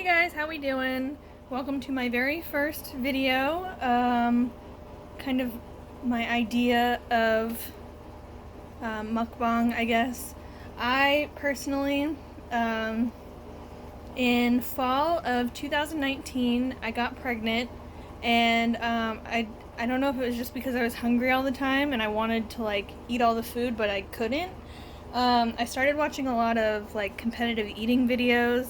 guys, how we doing? Welcome to my very first video. Kind of my idea of mukbang, I guess. I personally, in fall of 2019, I got pregnant, and I don't know if it was just because I was hungry all the time and I wanted to like eat all the food, but I couldn't. I started watching a lot of like competitive eating videos.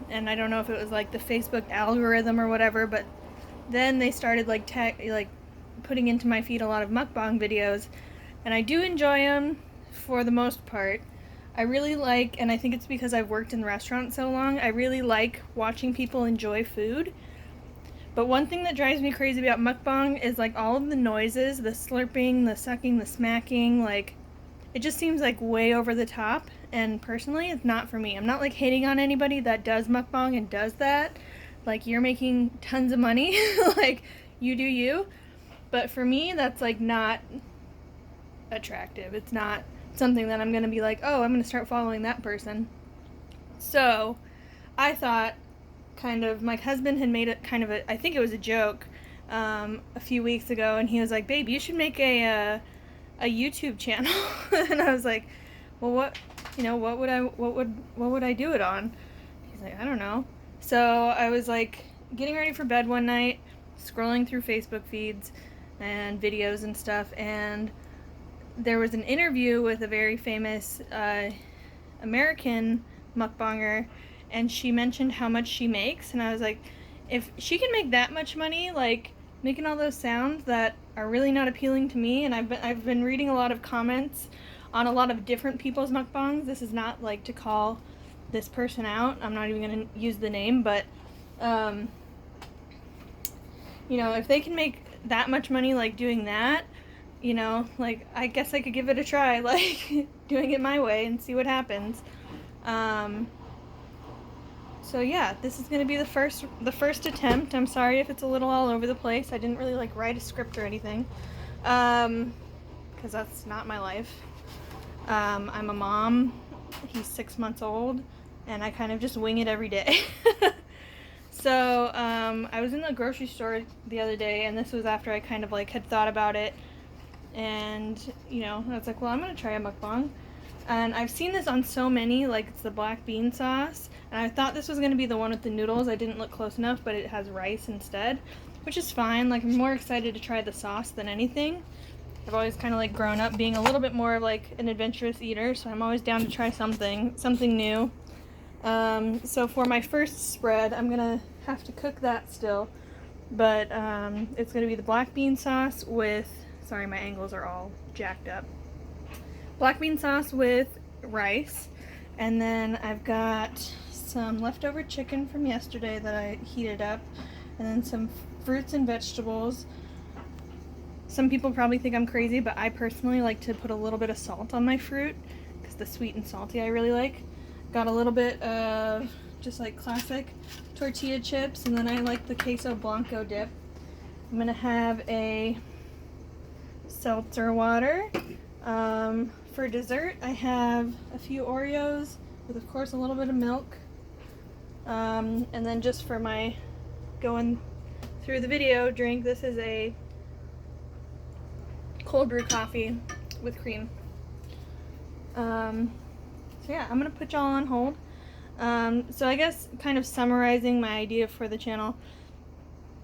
And I don't know if it was like the Facebook algorithm or whatever, but then they started like putting into my feed a lot of mukbang videos, and I do enjoy them for the most part. I really like, and I think it's because I've worked in restaurants so long, I really like watching people enjoy food. But one thing that drives me crazy about mukbang is like all of the noises, the slurping, the sucking, the smacking, like it just seems like way over the top, and personally it's not for me. I'm not like hating on anybody that does mukbang and does that. Like, you're making tons of money, like you do you. But for me, that's like not attractive. It's not something that I'm gonna be like, oh, I'm gonna start following that person. So I thought, kind of, my husband had made it kind of I think it was a joke a few weeks ago, and he was like, babe, you should make a YouTube channel. And I was like, well, what would I do it on? He's like, I don't know. So I was like getting ready for bed one night, scrolling through Facebook feeds and videos and stuff, and there was an interview with a very famous American mukbanger, and she mentioned how much she makes, and I was like, if she can make that much money, like making all those sounds that are really not appealing to me, and I've been reading a lot of comments on a lot of different people's mukbangs. This is not like to call this person out. I'm not even going to use the name, but if they can make that much money like doing that, like I guess I could give it a try, like doing it my way and see what happens. So yeah, this is going to be the first attempt. I'm sorry if it's a little all over the place. I didn't really like write a script or anything, because that's not my life. I'm a mom. He's 6 months old, and I kind of just wing it every day. So I was in the grocery store the other day, and this was after I kind of like had thought about it, and I was like, well, I'm gonna try a mukbang. And I've seen this on so many, like it's the black bean sauce, and I thought this was going to be the one with the noodles. I didn't look close enough, but it has rice instead, which is fine. Like, I'm more excited to try the sauce than anything. I've always kind of like grown up being a little bit more of like an adventurous eater, so I'm always down to try something new. So for my first spread, I'm going to have to cook that still, but it's going to be the black bean sauce with, sorry, my angles are all jacked up. Black bean sauce with rice, and then I've got some leftover chicken from yesterday that I heated up, and then some fruits and vegetables. Some people probably think I'm crazy, but I personally like to put a little bit of salt on my fruit because the sweet and salty I really like. Got a little bit of just like classic tortilla chips, and then I like the queso blanco dip. I'm gonna have a seltzer water. For dessert, I have a few Oreos with, of course, a little bit of milk. And then just for my going through the video drink, this is a cold brew coffee with cream. So yeah, I'm going to put y'all on hold. So I guess kind of summarizing my idea for the channel,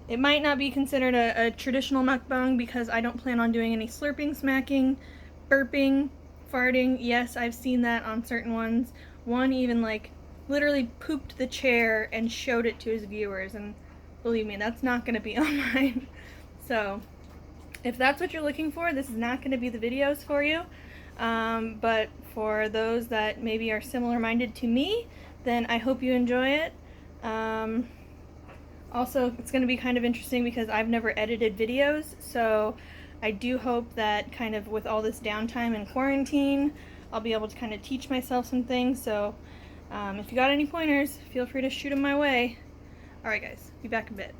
it might not be considered a traditional mukbang because I don't plan on doing any slurping, smacking, burping, farting. Yes, I've seen that on certain ones. One even like literally pooped the chair and showed it to his viewers, and believe me, that's not going to be on mine. So if that's what you're looking for, this is not going to be the videos for you. But for those that maybe are similar minded to me, then I hope you enjoy it. Also, it's going to be kind of interesting because I've never edited videos, so I do hope that kind of with all this downtime and quarantine, I'll be able to kind of teach myself some things. So if you got any pointers, feel free to shoot them my way. Alright guys, be back in a bit.